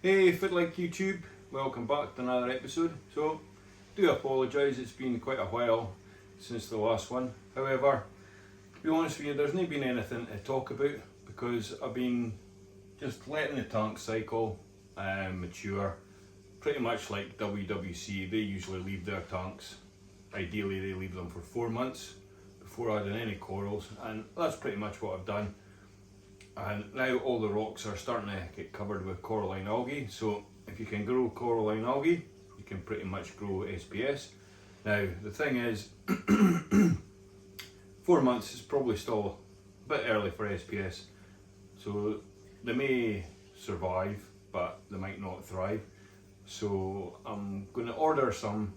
Hey, Fit Like YouTube, welcome back to another episode. So, do apologise, it's been quite a while since the last one. However, to be honest with you, there's not been anything to talk about because I've been just letting the tank cycle mature. Pretty much like WWC, they usually leave their tanks, ideally they leave them for 4 months before adding any corals, and that's pretty much what I've done. And now all the rocks are starting to get covered with coralline algae, so if you can grow coralline algae, you can pretty much grow SPS. Now the thing is, 4 months is probably still a bit early for SPS, so they may survive but they might not thrive. So I'm going to order some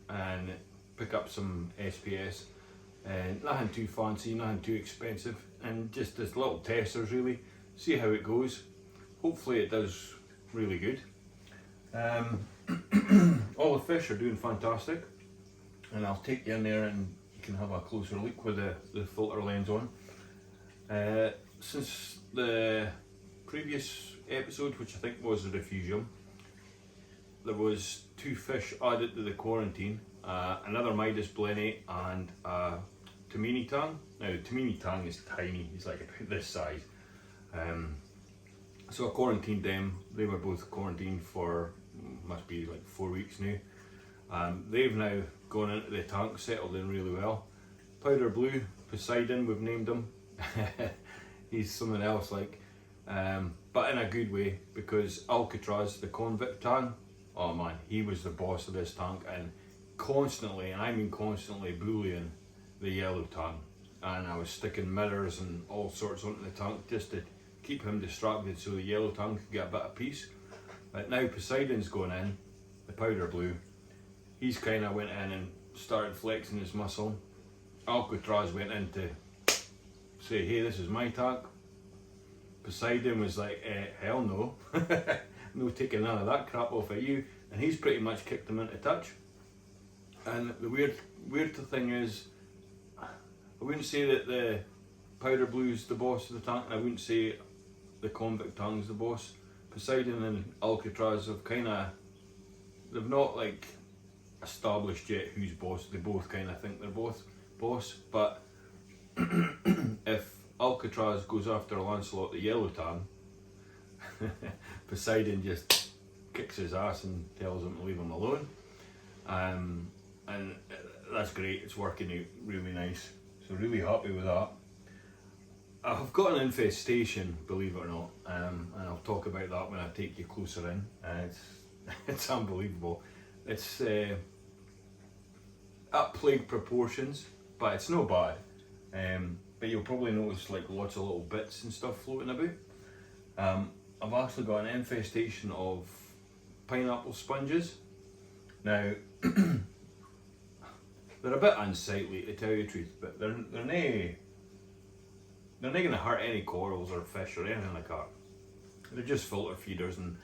and pick up some SPS, and nothing too fancy, nothing too expensive, and just as little testers really, see how it goes. Hopefully it does really good. All the fish are doing fantastic, and I'll take you in there and you can have a closer look with the filter lens on. Since the previous episode, which I think was the refugium, there was 2 fish added to the quarantine, another Midas blenny and a Tomini tang. Now the Tomini tang is tiny, he's like about this size. So I quarantined them, they were both quarantined for, must be like 4 weeks now. They've now gone into the tank, settled in really well. Powder blue, Poseidon, we've named him. He's something else like, but in a good way, because Alcatraz, the convict tang, oh man, he was the boss of this tank, and constantly, and I mean constantly, bullying the yellow tang. And I was sticking mirrors and all sorts onto the tank just to keep him distracted so the yellow tang could get a bit of peace. But now Poseidon's going in, the powder blue, he's kind of went in and started flexing his muscle. Alcatraz went in to say, hey, this is my tank. Poseidon was like, hell no, no taking none of that crap off of you, and he's pretty much kicked him into touch. And the weird thing is, I wouldn't say that the powder blue's the boss of the tank, and I wouldn't say the convict tang's the boss. Poseidon and Alcatraz have they've not like established yet who's boss. They both kind of think they're both boss, but if Alcatraz goes after Lancelot the yellow tang, Poseidon just kicks his ass and tells him to leave him alone. And that's great, it's working out really nice. So really happy with that. I've got an infestation, believe it or not, and I'll talk about that when I take you closer in. It's unbelievable. It's at plague proportions, but it's no bad. But you'll probably notice like lots of little bits and stuff floating about. I've actually got an infestation of pineapple sponges. Now, they're a bit unsightly to tell you the truth, but they're not going to hurt any corals or fish or anything like that. They're just filter feeders, and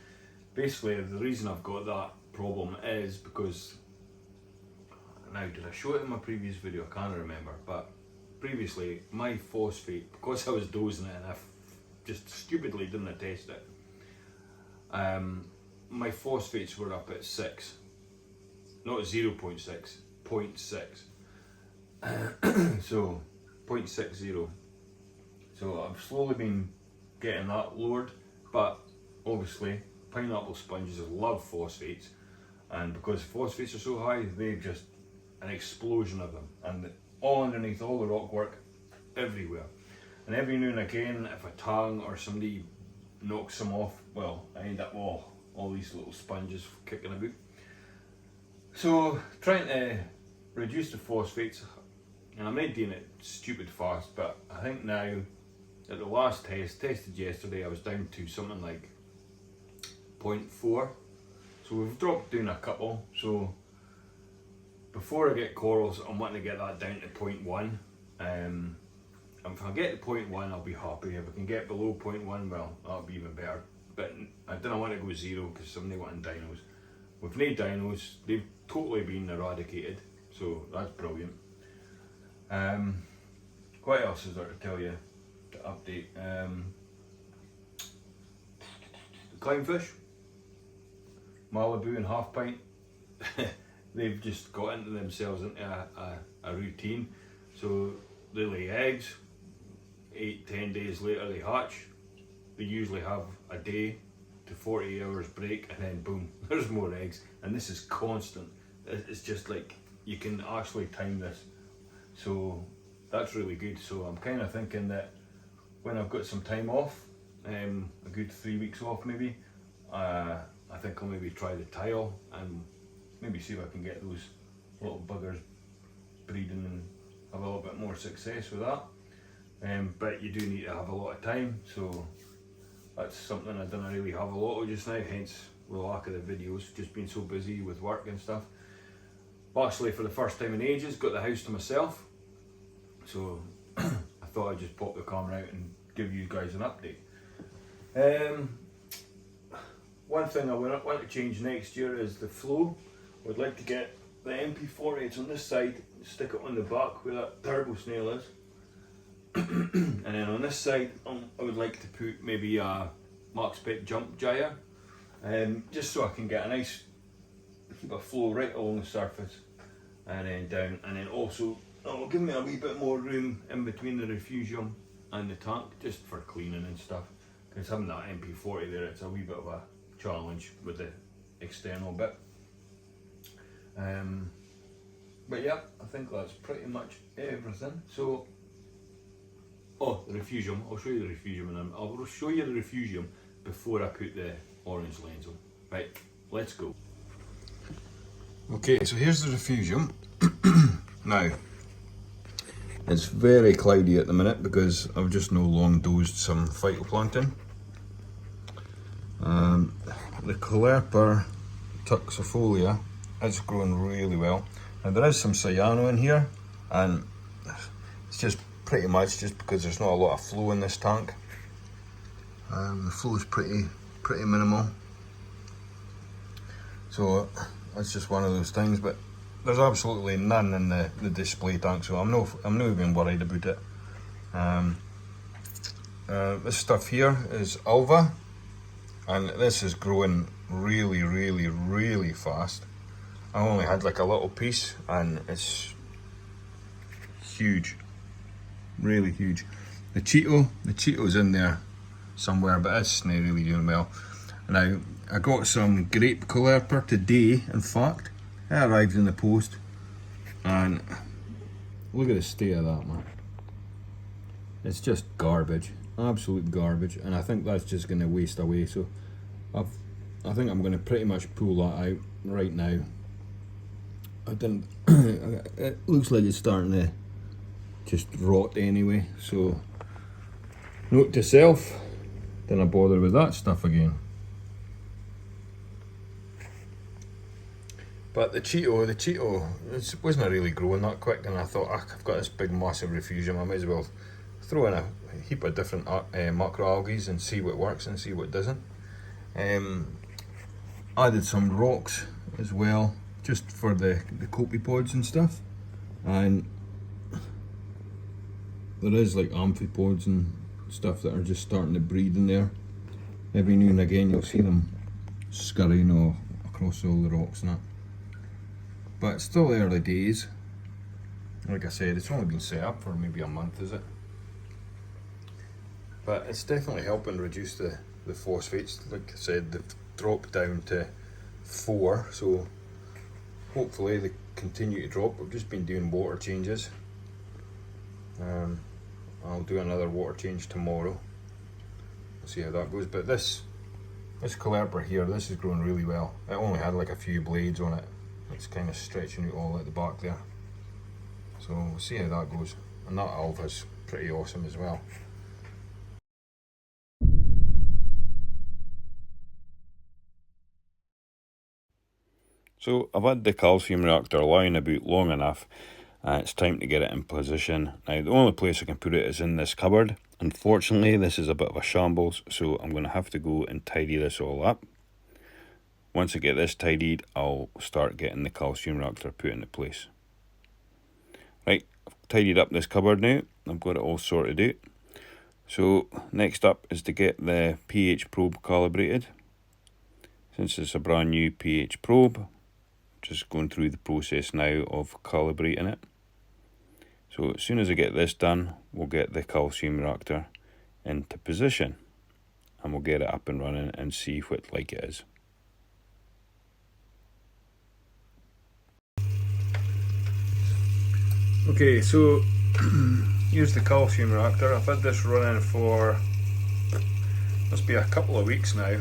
basically the reason I've got that problem is because, now did I show it in my previous video? I can't remember, but previously my phosphate, because I was dosing it and I just stupidly didn't test it, my phosphates were up at 6, not 0.6, 0.6. So 0.60. So I've slowly been getting that lowered, but obviously pineapple sponges love phosphates, and because phosphates are so high, they've just an explosion of them, and all underneath all the rock work, everywhere. And every now and again, if a tang or somebody knocks them off, well, I end up all these little sponges kicking about. So trying to reduce the phosphates, and I'm not doing it stupid fast, but I think now at the last tested yesterday, I was down to something like 0.4. So we've dropped down a couple. So before I get corals, I'm wanting to get that down to 0.1. If I get to 0.1, I'll be happy. If I can get below 0.1, well, that'll be even better. But I don't want to go 0 because somebody wanting dinos. We've no dinos, they've totally been eradicated, so that's brilliant. What else is there to tell you, to update? The clownfish, Malibu and Half Pint, they've just got into themselves into a routine. So they lay eggs, 8-10 days later they hatch. They usually have a day to 40 hours break, and then boom, there's more eggs. And this is constant. It's just like, you can actually time this. So that's really good. So I'm kind of thinking that when I've got some time off, a good 3 weeks off maybe, I think I'll maybe try the tile and maybe see if I can get those little buggers breeding and have a little bit more success with that. But you do need to have a lot of time, so that's something I don't really have a lot of just now, hence the lack of the videos, just being so busy with work and stuff. But actually, for the first time in ages, got the house to myself, so I thought I'd just pop the camera out and give you guys an update. One thing I want to change next year is the flow. I would like to get the MP48s on this side, stick it on the back where that turbo snail is. And then on this side, I would like to put maybe a Max Spec jump gyre, just so I can get a nice keep a flow right along the surface and then down, and then also it'll give me a wee bit more room in between the refugium and the tank, just for cleaning and stuff, because having that MP40 there, it's a wee bit of a challenge with the external bit. But yeah, I think that's pretty much everything. So, oh, the refugium, I'll show you the refugium, and I'll show you the refugium before I put the orange lens on. Right, let's go. Okay, so here's the refugium. Now, it's very cloudy at the minute because I've just no long dosed some phytoplankton. The Caulerpa tuxifolia is growing really well. Now there is some cyano in here, and it's just pretty much just because there's not a lot of flow in this tank. The flow is pretty minimal, so that's just one of those things. But there's absolutely none in the display tank, so I'm not even worried about it. This stuff here is alva, and this is growing really fast. I only had like a little piece, and it's huge, really huge. The Cheeto's in there somewhere, but it's not really doing well. Now, I got some grape Caulerpa today, in fact. It arrived in the post, and look at the state of that, man. It's just garbage, absolute garbage, and I think that's just going to waste away. So I think I'm going to pretty much pull that out right now. I didn't. It looks like it's starting to just rot anyway. So note to self: don't bother with that stuff again. But the Cheeto, it wasn't really growing that quick, and I thought, I've got this big massive refugium, I might as well throw in a heap of different macroalgae and see what works and see what doesn't. Added some rocks as well, just for the copepods and stuff, and there is like amphipods and stuff that are just starting to breed in there. Every now and again you'll see them scurrying all across all the rocks and that. But it's still early days. Like I said, it's only been set up for maybe a month, is it? But it's definitely helping reduce the phosphates. Like I said, they've dropped down to 4, so hopefully they continue to drop. I've just been doing water changes. I'll do another water change tomorrow. We'll see how that goes. But this Caulerpa here, this is growing really well. It only had like a few blades on it. It's kind of stretching out all at the back there. So we'll see how that goes. And that alva's pretty awesome as well. So I've had the calcium reactor lying about long enough, and it's time to get it in position. Now the only place I can put it is in this cupboard. Unfortunately, this is a bit of a shambles, so I'm going to have to go and tidy this all up. Once I get this tidied, I'll start getting the calcium reactor put into place. Right, I've tidied up this cupboard now. I've got it all sorted out. So next up is to get the pH probe calibrated. Since it's a brand new pH probe, just going through the process now of calibrating it. So as soon as I get this done, we'll get the calcium reactor into position and we'll get it up and running and see what like it is. Okay, so here's the calcium reactor. I've had this running for must be a couple of weeks now,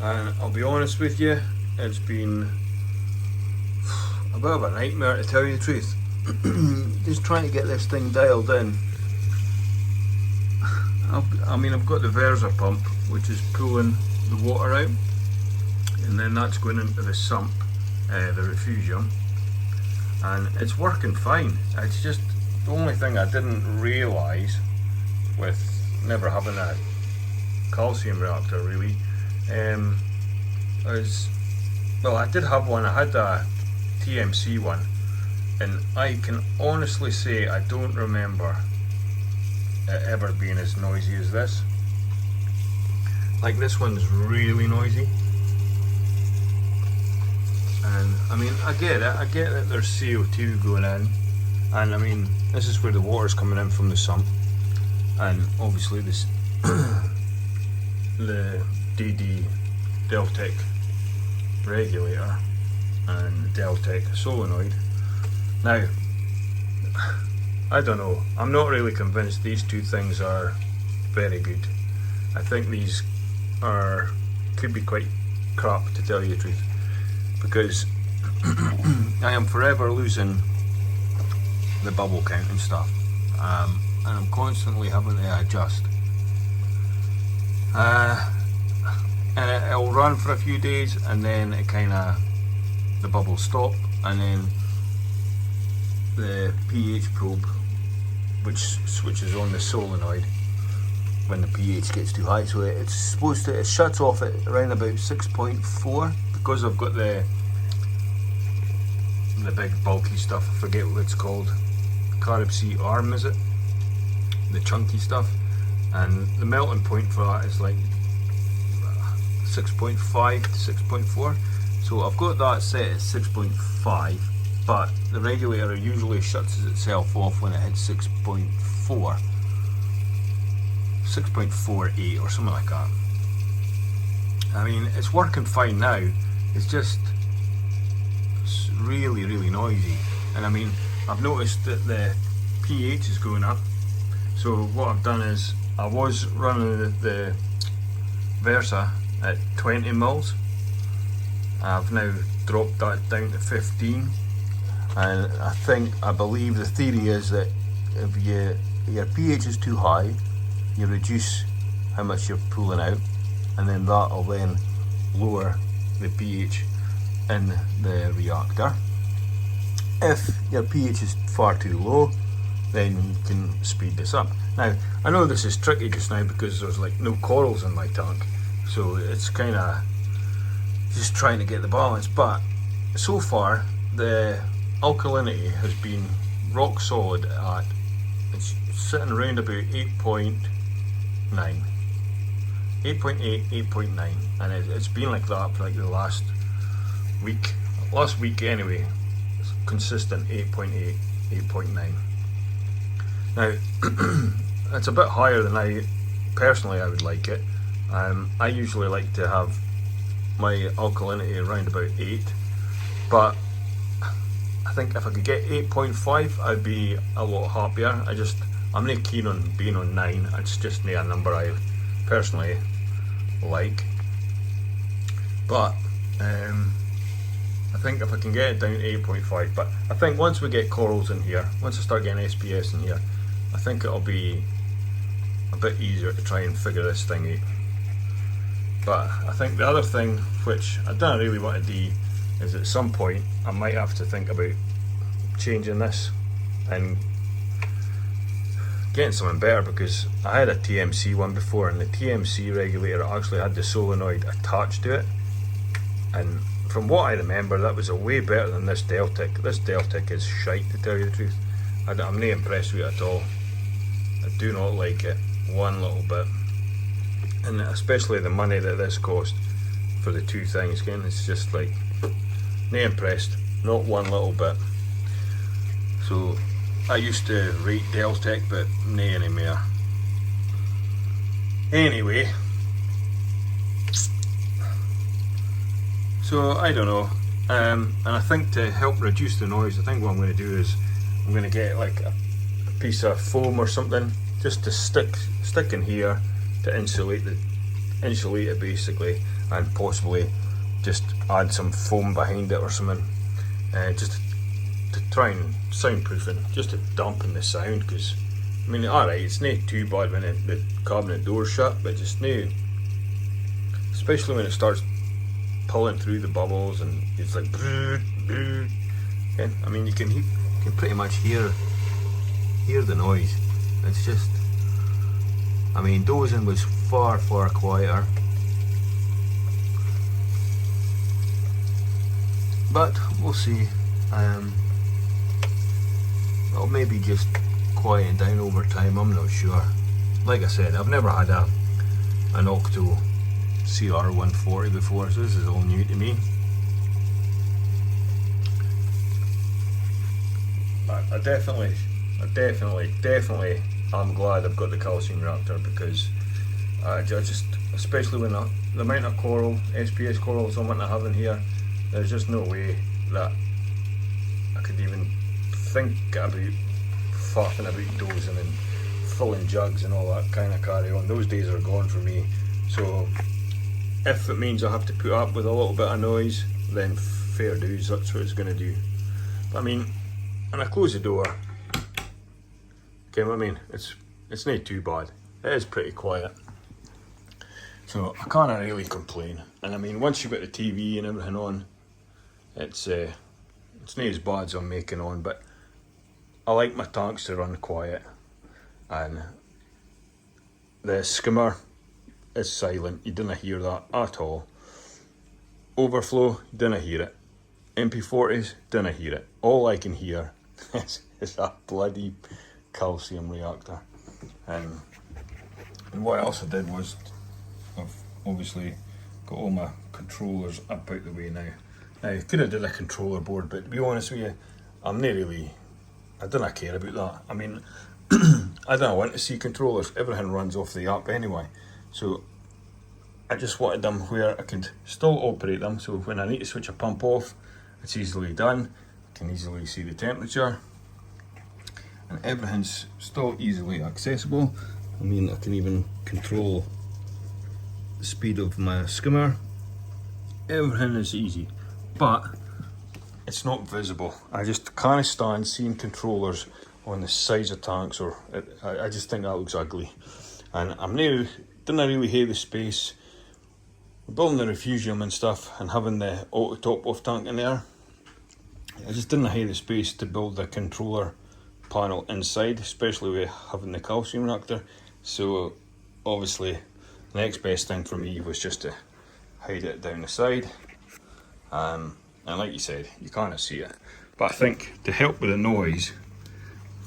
and I'll be honest with you, it's been a bit of a nightmare to tell you the truth. Just trying to get this thing dialed in. I've got the Versa pump which is pulling the water out, and then that's going into the sump, the refugium, and it's working fine. It's just the only thing I didn't realise with never having a calcium reactor really is, well, I did have one. I had a TMC one, and I can honestly say I don't remember it ever being as noisy as this. Like, this one's really noisy, and I get that there's CO2 going in, and this is where the water's coming in from the sump, and obviously this the DD Deltec regulator and the Deltec solenoid. Now, I don't know, I'm not really convinced these two things are very good. I think these could be quite crap, to tell you the truth, because I am forever losing the bubble count and stuff, and I'm constantly having to adjust. And it'll run for a few days, and then the bubbles stop, and then the pH probe, which switches on the solenoid when the pH gets too high. So it shuts off at around about 6.4, because I've got the big bulky stuff. I forget what it's called. Carib Sea arm, is it? The chunky stuff, and the melting point for that is like 6.5 to 6.4. So I've got that set at 6.5, but the regulator usually shuts itself off when it hits 6.4, 6.48 or something like that. It's working fine now. It's just really, really noisy, and I've noticed that the pH is going up. So what I've done is, I was running the Versa at 20 mils. I've now dropped that down to 15, and I believe the theory is that if your pH is too high, you reduce how much you're pulling out, and then that'll then lower the pH in the reactor. If your pH is far too low, then you can speed this up. Now, I know this is tricky just now because there's like no corals in my tank, so it's kind of just trying to get the balance, but so far the alkalinity has been rock solid at, it's sitting around about 8.9, 8.9, and it's been like that for like the last week anyway. It's consistent 8.8, 8.9. Now, it's a bit higher than I would like it. I usually like to have my alkalinity around about 8, but I think if I could get 8.5, I'd be a lot happier. I'm not keen on being on 9. It's just not a number I personally like. But I think if I can get it down to 8.5, but I think once we get corals in here, once I start getting SPS in here, I think it'll be a bit easier to try and figure this thing out. But I think the other thing, which I don't really want to do, is at some point I might have to think about changing this and getting something better, because I had a TMC one before, and the TMC regulator actually had the solenoid attached to it, and from what I remember, that was a way better than this Deltec. This Deltec is shite, to tell you the truth. I'm not impressed with it at all. I do not like it one little bit, and especially the money that this cost. for the two things again. It's just like, not impressed, not one little bit. So I used to rate Deltec, but no anymore. Anyway, so I don't know, and I think to help reduce the noise, I think what I'm going to do is I'm going to get like a piece of foam or something just to stick in here to insulate it basically, and possibly just add some foam behind it or something, just to try and soundproof it, just to dampen the sound. Because I mean, alright, it's not too bad when the cabinet door's shut, but just now, especially when it starts pulling through the bubbles and it's like yeah, I mean, you can pretty much hear the noise. It's just, I mean, dozing was far quieter, but we'll see. It'll maybe just quieten down over time, I'm not sure. Like I said, I've never had an Octo CR140 before, so this is all new to me. But I definitely I'm glad I've got the calcium reactor, because I just, especially when the amount of coral, SPS corals I'm going to have in here, there's just no way that I could even think about faffing about dozing and filling jugs and all that kind of carry on. Those days are gone for me. So if it means I have to put up with a little bit of noise, then fair dues, that's what it's going to do. But I mean, and I close the door, okay, I mean, it's not too bad. It is pretty quiet, so I can't really complain. And I mean, once you've got the TV and everything on, it's not as bad as I'm making on, but I like my tanks to run quiet, and the skimmer is silent. You didn't hear that at all. Overflow, didn't hear it. MP40s, didn't hear it. All I can hear is that bloody calcium reactor. And what else I did was, I've obviously got all my controllers up out the way now. Now, I could have did a controller board, but to be honest with you, I'm not really, I don't care about that. I mean, I don't want to see controllers. Everything runs off the app anyway. So I just wanted them where I could still operate them, so when I need to switch a pump off, it's easily done. I can easily see the temperature, and everything's still easily accessible. I mean, I can even control the speed of my skimmer. Everything is easy, but it's not visible. I just can't stand seeing controllers on the sides of tanks, or I just think that looks ugly. And I'm now, didn't really hate the space. We're building the refugium and stuff and having the auto top off tank in there. I just didn't hate the space to build the controller panel inside, especially with having the calcium reactor. So obviously the next best thing for me was just to hide it down the side. And like you said, you can't see it. But I think to help with the noise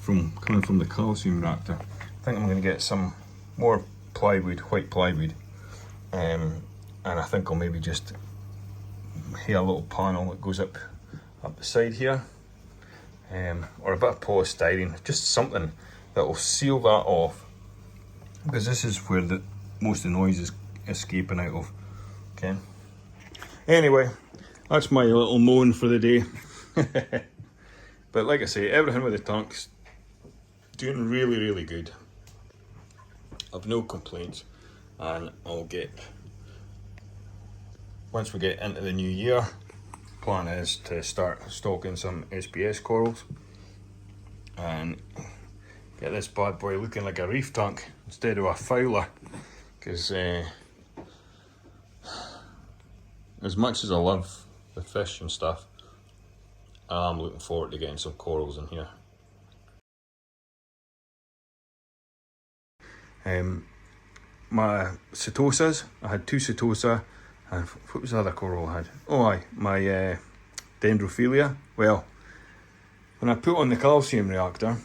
coming from the calcium reactor, I think I'm going to get some more plywood, white plywood, and I think I'll maybe just have a little panel that goes up the side here, or a bit of polystyrene, just something that will seal that off, because this is where most of the noise is escaping out of. Okay. Anyway, that's my little moan for the day. But like I say, everything with the tanks doing really good. I've no complaints, and I'll get, once we get into the new year, plan is to start stocking some SPS corals and get this bad boy looking like a reef tank instead of a fowler, because as much as I love the fish and stuff, I'm looking forward to getting some corals in here. My Setosas, I had two Setosa, and what was the other coral I had? Oh aye, my Dendrophilia. Well, when I put on the calcium reactor,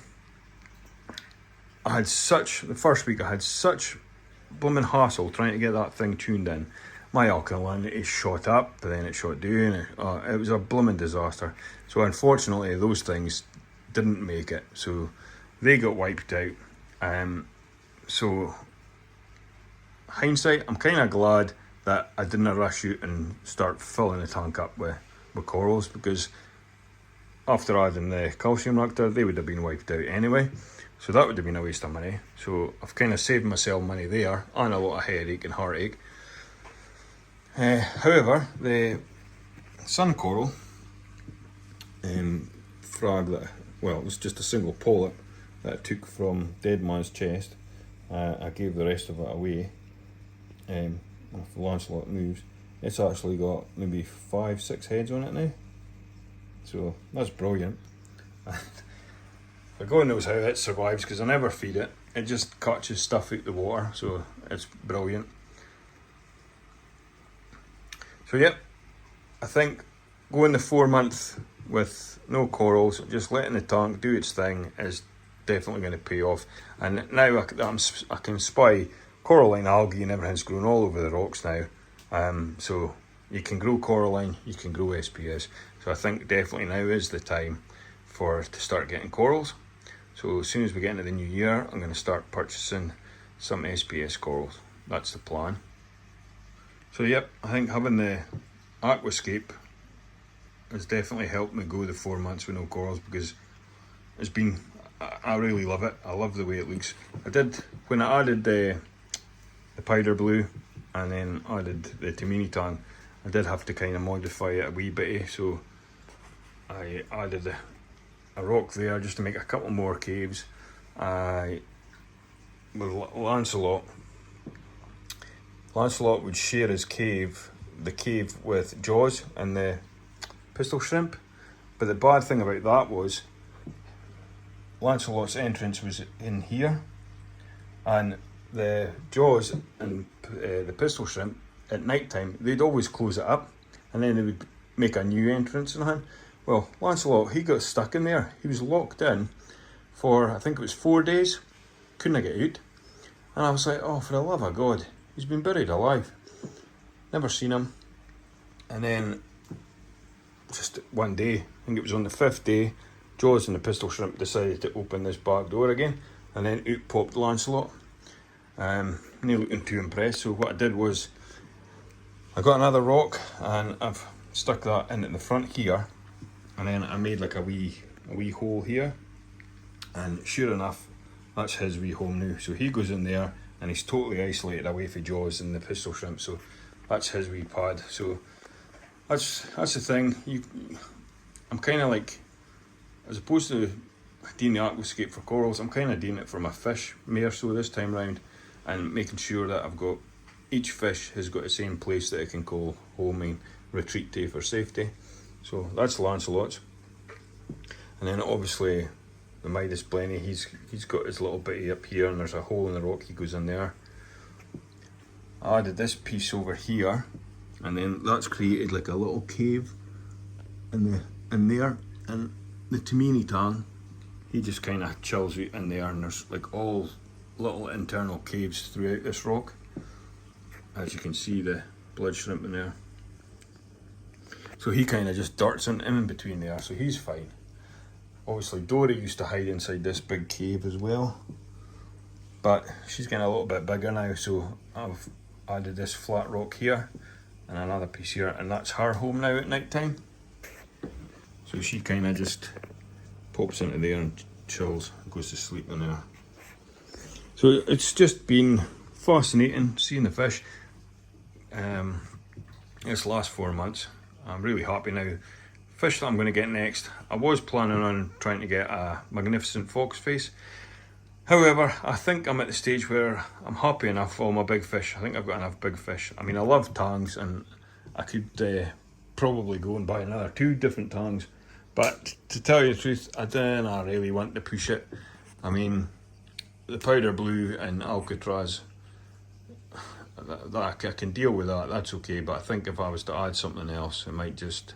the first week I had such blooming hassle trying to get that thing tuned in. my alkalinity shot up, but then it shot down. It was a blooming disaster. So unfortunately, those things didn't make it. So they got wiped out. So hindsight, I'm kind of glad that I didn't rush out and start filling the tank up with corals, because after adding the calcium reactor, they would have been wiped out anyway. So that would have been a waste of money. So I've kind of saved myself money there and a lot of headache and heartache. However, the sun coral frog that, well, it was just a single polyp that I took from Dead Man's chest. I gave the rest of it away. If Lancelot moves, it's actually got maybe 5-6 heads on it now. So that's brilliant. God knows how it survives, because I never feed it. It just catches stuff out the water, so it's brilliant. So yep, I think going the 4 month with no corals, just letting the tank do its thing is definitely going to pay off. And now I can spy coralline algae and everything's growing all over the rocks now. So you can grow coralline, you can grow SPS. So I think definitely now is the time to start getting corals. So as soon as we get into the new year, I'm going to start purchasing some SPS corals. That's the plan. So yep, I think having the aquascape has definitely helped me go the 4 months with no corals, because it's been, I really love it. I love the way it looks. I did, when I added the powder blue and then added the Tomini tang, I did have to kind of modify it a wee bit. So I added a rock there just to make a couple more caves. With Lancelot would share his cave, the cave with Jaws and the pistol shrimp. But the bad thing about that was Lancelot's entrance was in here, and the Jaws and the pistol shrimp at night time, they'd always close it up, and then they would make a new entrance and that. Well, Lancelot, he got stuck in there. He was locked in for, I think it was 4 days. Couldn't get out. And I was like, oh, for the love of God, he's been buried alive. Never seen him. And then, just one day, I think it was on the 5th day, Jaws and the pistol shrimp decided to open this back door again. And then out popped Lancelot. Not looking too impressed. So what I did was, I got another rock and I've stuck that in at the front here. And then I made like a wee hole here, and sure enough, that's his wee home now. So he goes in there and he's totally isolated away from Jaws and the pistol shrimp. So that's his wee pad. So that's the thing. I'm kind of like, as opposed to doing the aquascape for corals, I'm kind of doing it for my fish more so this time round, and making sure that I've got, each fish has got the same place that it can call home and retreat to for safety. So that's Lancelot's. And then obviously the Midas blenny, he's got his little bitty up here, and there's a hole in the rock, he goes in there. I added this piece over here, and then that's created like a little cave in there. And the Tomini tang, he just kind of chills out in there, and there's like all little internal caves throughout this rock. As you can see, the blood shrimp in there. So he kind of just darts in between there, so he's fine. Obviously Dory used to hide inside this big cave as well, but she's getting a little bit bigger now, so I've added this flat rock here and another piece here, and that's her home now at night time. So she kind of just pops into there and chills, goes to sleep in there. So it's just been fascinating seeing the fish this last 4 months. I'm really happy now. Fish that I'm going to get next, I was planning on trying to get a magnificent fox face. However, I think I'm at the stage where I'm happy enough for all my big fish. I think I've got enough big fish. I mean, I love tangs, and I could probably go and buy another 2 different tangs. But to tell you the truth, I don't really want to push it. I mean, the powder blue and Alcatraz, I can deal with that, that's okay. But I think if I was to add something else, it might just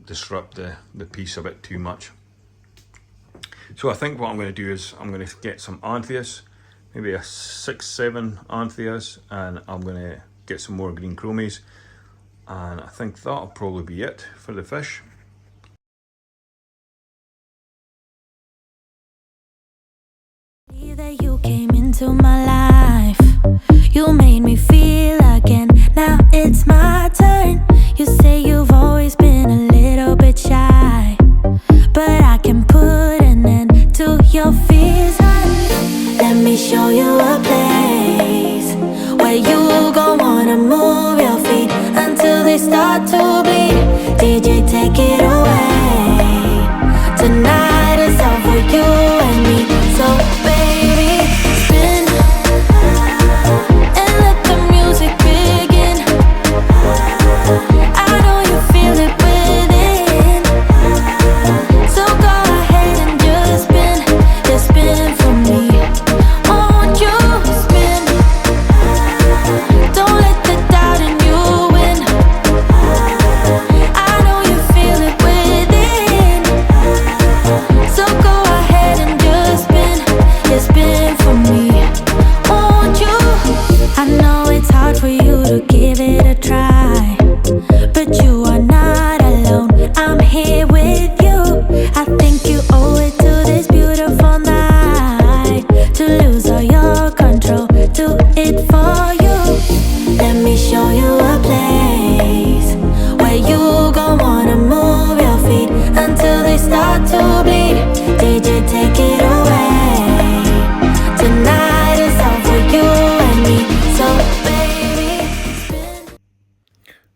disrupt the piece a bit too much. So I think what I'm going to do is I'm going to get some Antheus, maybe a 6-7 Antheus, and I'm going to get some more green chromies, and I think that'll probably be it for the fish. That you came into my life, you made me feel again. Now it's my turn. You say you've always been a little bit shy, but I can put an end to your fears. Let me show you a place where you gon' wanna move your feet until they start to bleed. DJ, take it away. Tonight is all for you and me. So baby, spin and let the music begin. I know you feel it within, so go ahead and just spin for me. Won't you spin? Don't let the doubt in you win. I know you feel it within, so go ahead and just spin for me. Won't you? I know it's hard for you to give it a try, but you are not alone. I'm here with you. I think you owe it to this beautiful night to lose all your control. Do it for you. Let me show you a place where you gon' wanna move your feet until they start to bleed. DJ, take it away. Tonight is all for you and me. So baby, spin.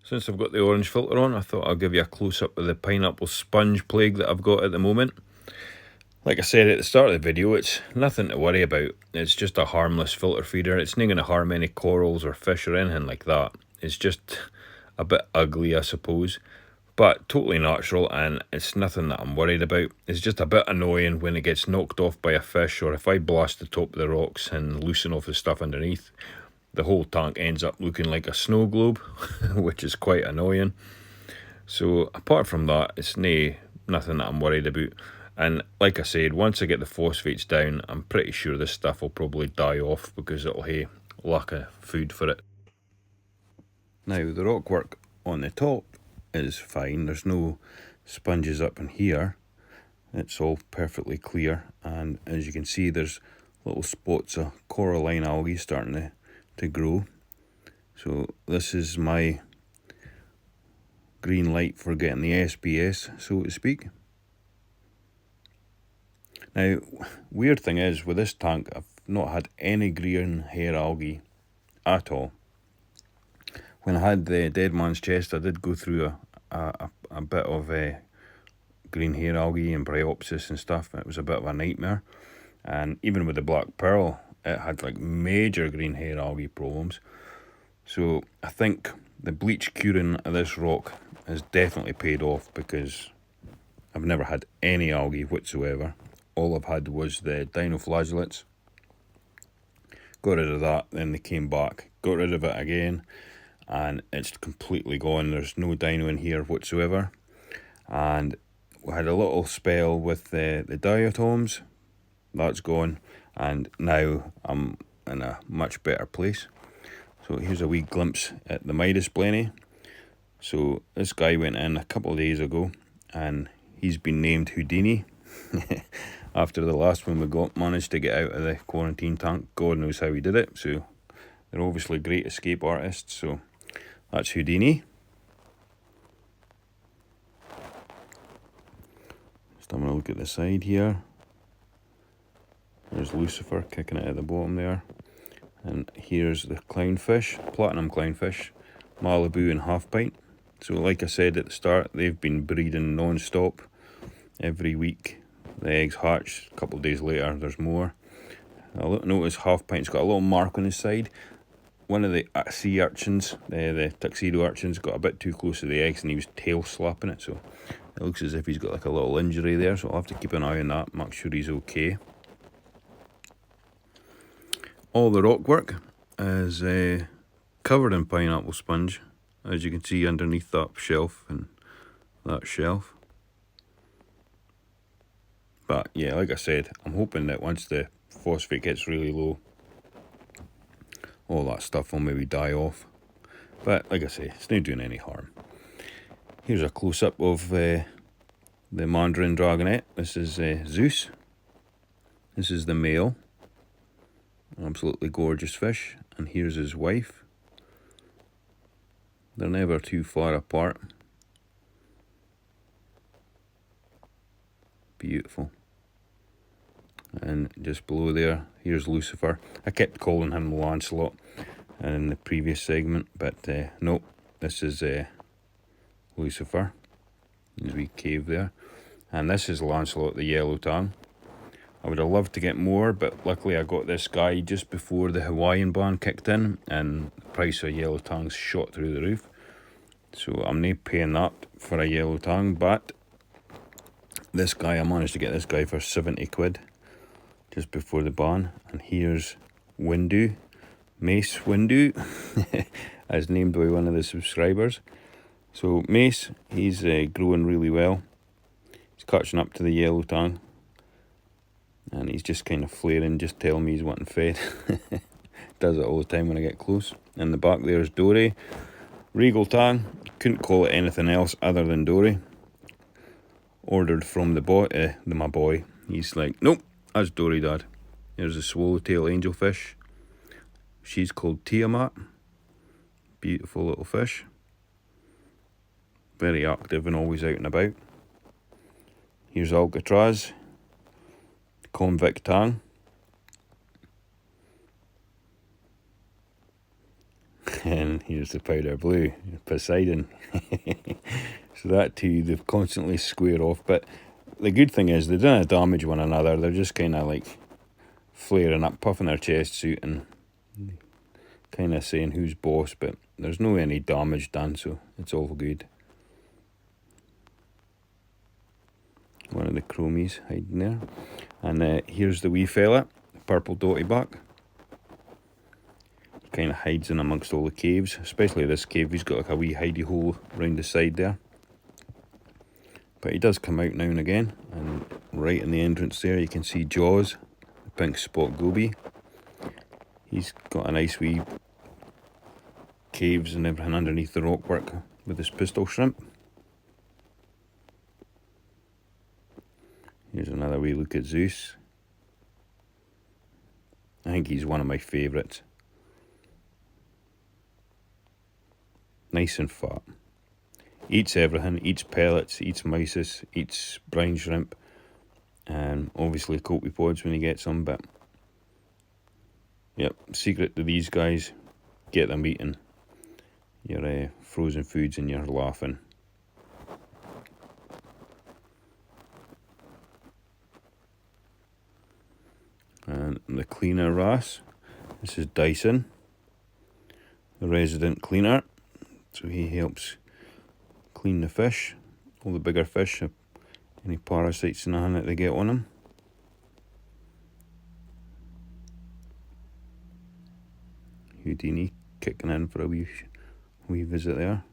Since I've got the orange filter on, I thought I'll give you a close-up of the pineapple sponge plague that I've got at the moment. Like I said at the start of the video, it's nothing to worry about. It's just a harmless filter feeder. It's not going to harm any corals or fish or anything like that. It's just a bit ugly, I suppose, but totally natural, and it's nothing that I'm worried about. It's just a bit annoying when it gets knocked off by a fish, or if I blast the top of the rocks and loosen off the stuff underneath, the whole tank ends up looking like a snow globe, which is quite annoying. So apart from that, it's nothing that I'm worried about. And like I said, once I get the phosphates down, I'm pretty sure this stuff will probably die off because it'll have lack of food for it. Now the rock work on the top is fine. There's no sponges up in here. It's all perfectly clear, and as you can see, there's little spots of coralline algae starting to grow. So this is my green light for getting the SBS, so to speak. Now, weird thing is, with this tank, I've not had any green hair algae at all. When I had the dead man's chest, I did go through a bit of green hair algae and bryopsis and stuff. It was a bit of a nightmare. And even with the black pearl, it had like major green hair algae problems. So I think the bleach curing of this rock has definitely paid off, because I've never had any algae whatsoever. All I've had was the dinoflagellates. Got rid of that, then they came back, got rid of it again, and it's completely gone. There's no dino in here whatsoever. And we had a little spell with the diatoms. That's gone, and now I'm in a much better place. So here's a wee glimpse at the Midas blenny. So this guy went in a couple of days ago, and he's been named Houdini. After the last one we managed to get out of the quarantine tank. God knows how he did it. So they're obviously great escape artists. So that's Houdini. Just having a look at the side here. There's Lucifer kicking it at the bottom there. And here's the clownfish, platinum clownfish, Malibu and half pint. So like I said at the start, they've been breeding non-stop every week. The eggs hatch, a couple of days later there's more. I'll notice half pint's got a little mark on his side. One of the sea urchins, the tuxedo urchins, got a bit too close to the eggs and he was tail slapping it, so it looks as if he's got like a little injury there, so I'll have to keep an eye on that, make sure he's okay. All the rock work is covered in pineapple sponge, as you can see underneath that shelf and that shelf. But yeah, like I said, I'm hoping that once the phosphate gets really low, all that stuff will maybe die off. But like I say, it's not doing any harm. Here's a close-up of the Mandarin Dragonet. This is Zeus. This is the male. Absolutely gorgeous fish. And here's his wife. They're never too far apart. Beautiful. And just below there, here's Lucifer. I kept calling him Lancelot in the previous segment, but nope, this is Lucifer. There's a wee cave there. And this is Lancelot the yellow tang. I would have loved to get more, but luckily I got this guy just before the Hawaiian ban kicked in, and the price of yellow tangs shot through the roof. So I'm not paying that for a yellow tang, but this guy, I managed to get this guy for 70 quid just before the ban. And here's Windu, Mace Windu, as named by one of the subscribers. So Mace, he's growing really well. He's catching up to the yellow tang. And he's just kind of flaring, just telling me he's wanting fed. Does it all the time when I get close. In the back there's Dory. Regal tang. Couldn't call it anything else other than Dory. Ordered from the boy, my boy. He's like, nope, that's Dory, Dad. Here's a swallowtail angelfish. She's called Tiamat. Beautiful little fish. Very active and always out and about. Here's Alcatraz. Convict tang. And here's the powder blue, Poseidon. So that too, they constantly square off. But the good thing is they don't damage one another. They're just kind of like flaring up, puffing their chests out and kind of saying who's boss. But there's no any damage done, so it's all good. One of the chromies hiding there. And here's the wee fella, purple dotty back. He kind of hides in amongst all the caves, especially this cave. He's got like a wee hidey hole round the side there. But he does come out now and again. And right in the entrance there you can see Jaws, the pink spot Goby. He's got a nice wee caves and everything underneath the rockwork with his pistol shrimp. Here's another wee look at Zeus. I think he's one of my favourites. Nice and fat. Eats everything, eats pellets, eats mysis, eats brine shrimp, and obviously copepods when you get some, but yep, secret to these guys, get them eating your frozen foods and you're laughing. And the cleaner wrasse, this is Dyson, the resident cleaner. So he helps clean the fish, all the bigger fish, any parasites and anything that they get on them. Houdini kicking in for a wee visit there.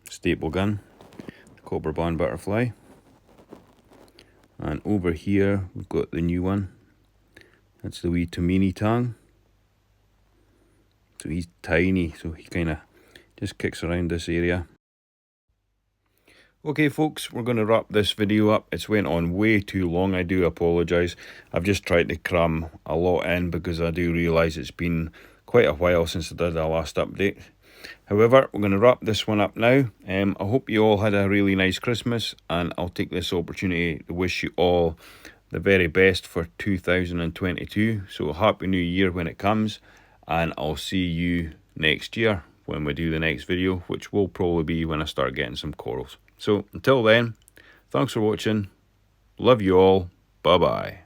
Staple gun, the copper band butterfly. And over here we've got the new one. That's the wee Tomini tang. So he's tiny, so he kind of just kicks around this area. Okay folks, we're going to wrap this video up. It's went on way too long, I do apologise. I've just tried to cram a lot in because I do realise it's been quite a while since I did the last update. However, we're going to wrap this one up now. I hope you all had a really nice Christmas, and I'll take this opportunity to wish you all the very best for 2022. So Happy New Year when it comes, and I'll see you next year when we do the next video, which will probably be when I start getting some corals. So until then, thanks for watching. Love you all. Bye bye.